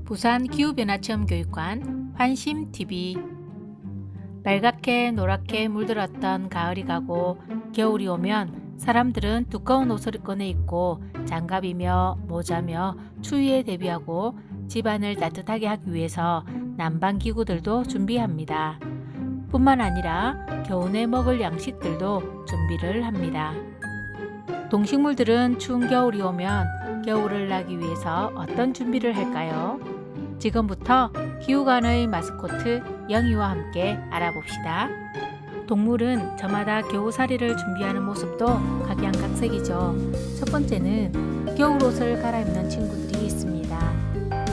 부산 기후변화체험교육관 환심TV. 빨갛게 노랗게 물들었던 가을이 가고 겨울이 오면 사람들은 두꺼운 옷을 꺼내 입고 장갑이며 모자며 추위에 대비하고 집안을 따뜻하게 하기 위해서 난방기구들도 준비합니다. 뿐만 아니라 겨우내 먹을 양식들도 준비를 합니다. 동식물들은 추운 겨울이 오면 겨울을 나기 위해서 어떤 준비를 할까요? 지금부터 기후관의 마스코트 영희와 함께 알아봅시다. 동물은 저마다 겨우살이를 준비하는 모습도 각양각색이죠. 첫 번째는 겨울옷을 갈아입는 친구들이 있습니다.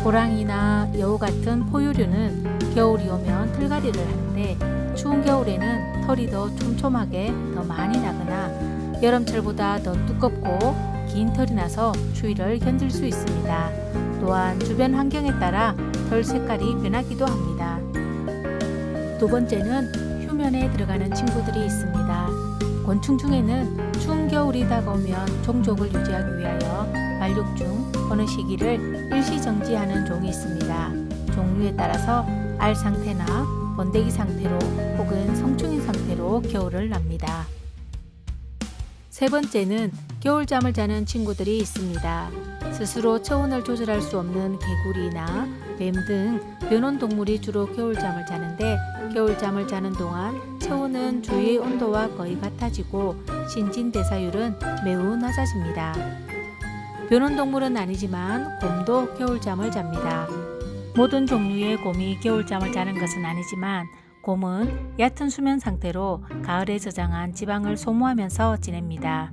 호랑이나 여우 같은 포유류는 겨울이 오면 털갈이를 하는데 추운 겨울에는 털이 더 촘촘하게 더 많이 나거나 여름철보다 더 두껍고 긴 털이 나서 추위를 견딜 수 있습니다. 또한 주변 환경에 따라 털 색깔이 변하기도 합니다. 두 번째는 휴면에 들어가는 친구들이 있습니다. 곤충 중에는 추운 겨울이 다가오면 종족을 유지하기 위하여 발육 중 어느 시기를 일시정지하는 종이 있습니다. 종류에 따라서 알 상태나 번데기 상태로 혹은 성충인 상태로 겨울을 납니다. 세 번째는 겨울잠을 자는 친구들이 있습니다. 스스로 체온을 조절할 수 없는 개구리나 뱀 등 변온동물이 주로 겨울잠을 자는데 겨울잠을 자는 동안 체온은 주위의 온도와 거의 같아지고 신진대사율은 매우 낮아집니다. 변온동물은 아니지만 곰도 겨울잠을 잡니다. 모든 종류의 곰이 겨울잠을 자는 것은 아니지만 곰은 얕은 수면 상태로 가을에 저장한 지방을 소모하면서 지냅니다.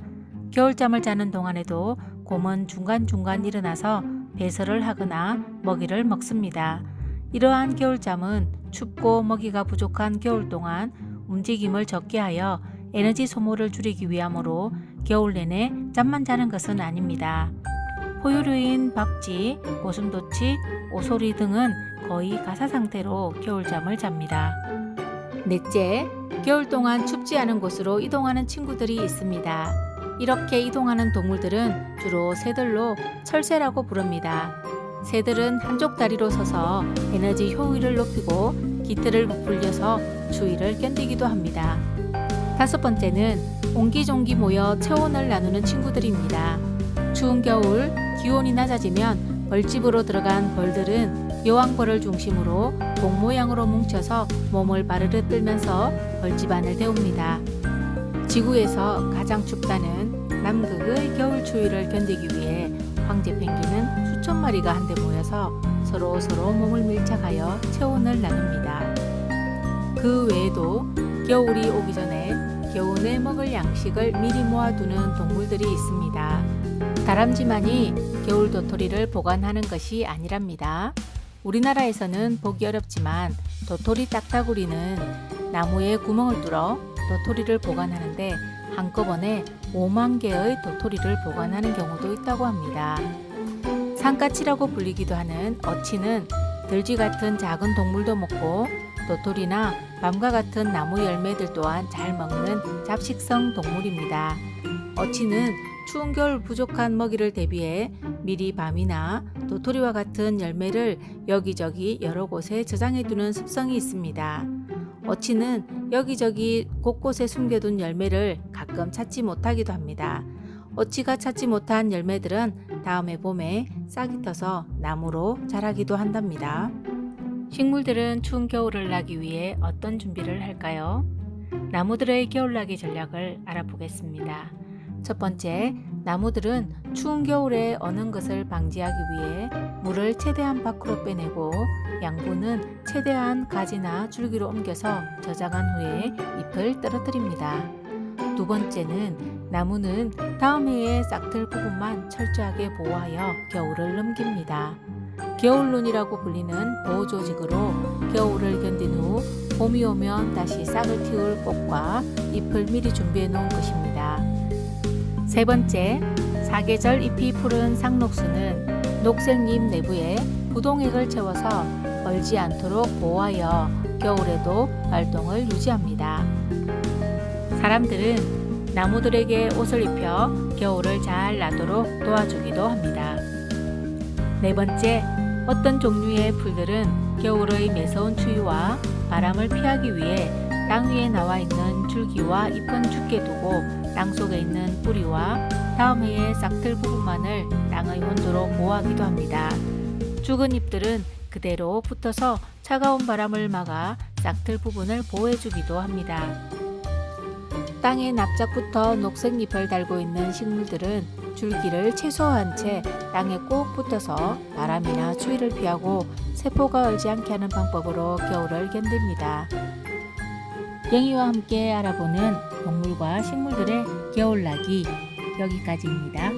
겨울잠을 자는 동안에도 곰은 중간중간 일어나서 배설을 하거나 먹이를 먹습니다. 이러한 겨울잠은 춥고 먹이가 부족한 겨울 동안 움직임을 적게 하여 에너지 소모를 줄이기 위함으로 겨울 내내 잠만 자는 것은 아닙니다. 포유류인 박쥐, 고슴도치, 오소리 등은 거의 가사 상태로 겨울잠을 잡니다. 넷째, 겨울 동안 춥지 않은 곳으로 이동하는 친구들이 있습니다. 이렇게 이동하는 동물들은 주로 새들로 철새라고 부릅니다. 새들은 한쪽 다리로 서서 에너지 효율을 높이고 깃들을 부풀려서 추위를 견디기도 합니다. 다섯 번째는 옹기종기 모여 체온을 나누는 친구들입니다. 추운 겨울 기온이 낮아지면 벌집으로 들어간 벌들은 여왕벌을 중심으로 공 모양으로 뭉쳐서 몸을 바르르 떨면서 벌집 안을 데웁니다. 지구에서 가장 춥다는 남극의 겨울 추위를 견디기 위해 황제 펭귄은 수천 마리가 한데 모여서 서로 몸을 밀착하여 체온을 나눕니다. 그 외에도 겨울이 오기 전에 겨우내 먹을 양식을 미리 모아두는 동물들이 있습니다. 다람쥐만이 겨울 도토리를 보관하는 것이 아니랍니다. 우리나라에서는 보기 어렵지만 도토리 딱따구리는 나무에 구멍을 뚫어 도토리를 보관하는데 한꺼번에 5만 개의 도토리를 보관하는 경우도 있다고 합니다. 산까치라고 불리기도 하는 어치는 들쥐 같은 작은 동물도 먹고 도토리나 밤과 같은 나무 열매들 또한 잘 먹는 잡식성 동물입니다. 어치는 추운 겨울 부족한 먹이를 대비해 미리 밤이나 도토리와 같은 열매를 여기저기 여러 곳에 저장해 두는 습성이 있습니다. 어치는 여기저기 곳곳에 숨겨둔 열매를 가끔 찾지 못하기도 합니다. 어치가 찾지 못한 열매들은 다음해 봄에 싹이 터서 나무로 자라기도 한답니다. 식물들은 추운 겨울을 나기 위해 어떤 준비를 할까요? 나무들의 겨울나기 전략을 알아보겠습니다. 첫 번째, 나무들은 추운 겨울에 어는 것을 방지하기 위해 물을 최대한 밖으로 빼내고 양분은 최대한 가지나 줄기로 옮겨서 저장한 후에 잎을 떨어뜨립니다. 두 번째는 나무는 다음 해의 싹틀 부분만 철저하게 보호하여 겨울을 넘깁니다. 겨울눈이라고 불리는 보호조직으로 겨울을 견딘 후 봄이 오면 다시 싹을 틔울 꽃과 잎을 미리 준비해 놓은 것입니다. 세 번째, 사계절 잎이 푸른 상록수는 녹색잎 내부에 부동액을 채워서 얼지 않도록 보호하여 겨울에도 활동을 유지합니다. 사람들은 나무들에게 옷을 입혀 겨울을 잘 나도록 도와주기도 합니다. 네 번째, 어떤 종류의 풀들은 겨울의 매서운 추위와 바람을 피하기 위해 땅 위에 나와 있는 줄기와 잎은 죽게 두고 땅 속에 있는 뿌리와 다음 해의 싹틀 부분만을 땅의 온도로 보호하기도 합니다. 죽은 잎들은 그대로 붙어서 차가운 바람을 막아 싹틀 부분을 보호해주기도 합니다. 땅에 납작부터 녹색 잎을 달고 있는 식물들은 줄기를 최소화한 채 땅에 꼭 붙어서 바람이나 추위를 피하고 세포가 얼지 않게 하는 방법으로 겨울을 견딥니다. 영희와 함께 알아보는 동물과 식물들의 겨울나기 여기까지입니다.